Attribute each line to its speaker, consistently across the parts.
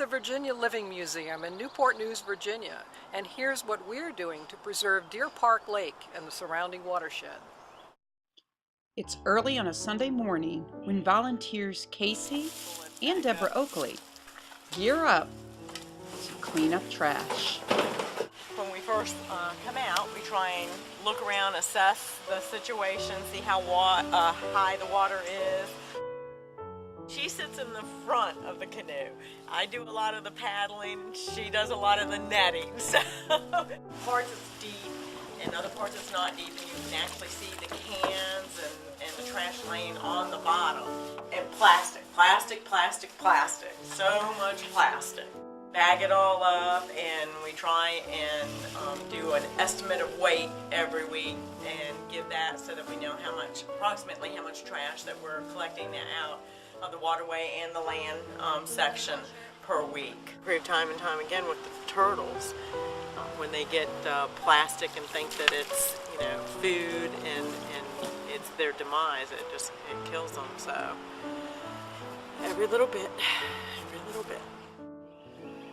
Speaker 1: the Virginia Living Museum in Newport News, Virginia, and here's what we're doing to preserve Deer Park Lake and the surrounding watershed.
Speaker 2: It's early on a Sunday morning when volunteers Casey and Deborah Oakley gear up to clean up trash.
Speaker 3: When we first come out, we try and look around, assess the situation, see how high the water is. She sits in the front of the canoe. I do a lot of the paddling. She does a lot of the netting. So parts it's deep, and other parts it's not deep, and you can actually see the cans and the trash laying on the bottom. And plastic. So much plastic. Bag it all up, and we try and do an estimate of weight every week and give that so that we know approximately how much trash that we're collecting out of the waterway and the land section per week. Prove time and time again with the turtles when they get plastic and think that it's food and it's their demise. It kills them. So every little bit.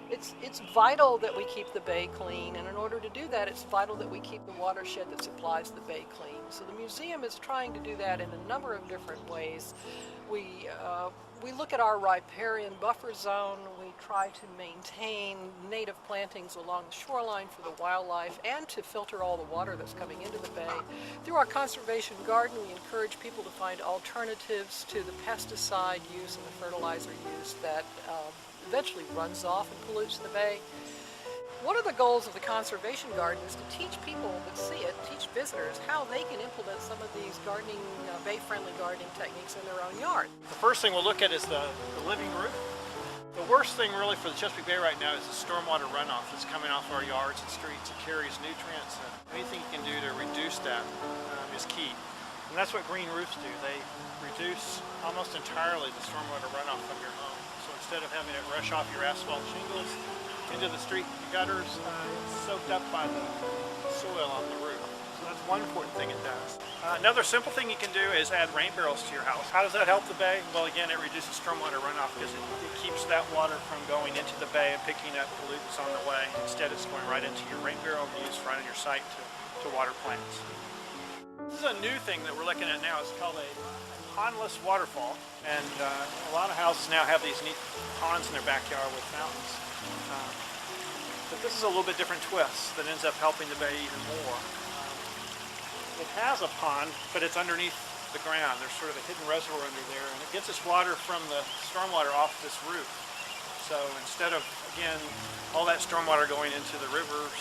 Speaker 1: It's vital that we keep the bay clean, and in order to do that, it's vital that we keep the watershed that supplies the bay clean. So the museum is trying to do that in a number of different ways. We look at our riparian buffer zone. We try to maintain native plantings along the shoreline for the wildlife and to filter all the water that's coming into the bay. Through our conservation garden, we encourage people to find alternatives to the pesticide use and the fertilizer use that eventually runs off and pollutes the bay. One of the goals of the conservation garden is to teach people that see it, teach visitors, how they can implement some of these gardening, bay-friendly gardening techniques in their own yard.
Speaker 4: The first thing we'll look at is the living roof. The worst thing really for the Chesapeake Bay right now is the stormwater runoff that's coming off our yards and streets. It carries nutrients, and anything you can do to reduce that is key. And that's what green roofs do. They reduce almost entirely the stormwater runoff from your home. So instead of having it rush off your asphalt shingles into the street gutters, it's soaked up by the soil on the roof. So that's one important thing it does. Another simple thing you can do is add rain barrels to your house. How does that help the bay? Well, again, it reduces stormwater runoff because it keeps that water from going into the bay and picking up pollutants on the way. Instead, it's going right into your rain barrel and used right on your site to water plants. This is a new thing that we're looking at now. It's called a pondless waterfall, and a lot of houses now have these neat ponds in their backyard with fountains. But this is a little bit different twist that ends up helping the bay even more. It has a pond, but it's underneath the ground. There's sort of a hidden reservoir under there, and it gets its water from the stormwater off this roof. So instead of, again, all that stormwater going into the rivers,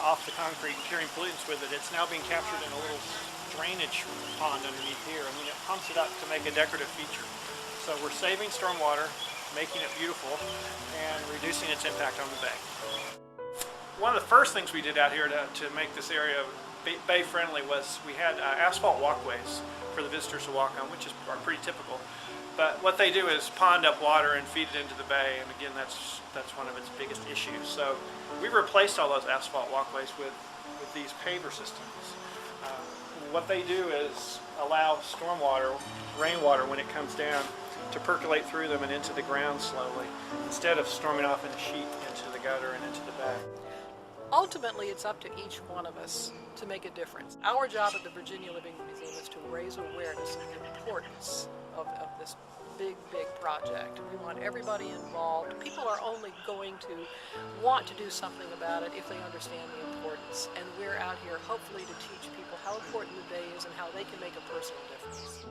Speaker 4: off the concrete and carrying pollutants with it, it's now being captured in a little drainage pond underneath here, and then it pumps it up to make a decorative feature. So we're saving stormwater, making it beautiful, and reducing its impact on the bay. One of the first things we did out here to make this area bay friendly was we had asphalt walkways for the visitors to walk on, which are pretty typical. But what they do is pond up water and feed it into the bay, and again, that's one of its biggest issues. So we replaced all those asphalt walkways with these paver systems. What they do is allow stormwater, rainwater, when it comes down, to percolate through them and into the ground slowly, instead of storming off in a sheet into the gutter and into the bay.
Speaker 1: Ultimately, it's up to each one of us to make a difference. Our job at the Virginia Living Museum is to raise awareness of the importance of this big project. We want everybody involved. People are only going to want to do something about it if they understand the importance. And we're out here hopefully to teach people how important the bay is and how they can make a personal difference.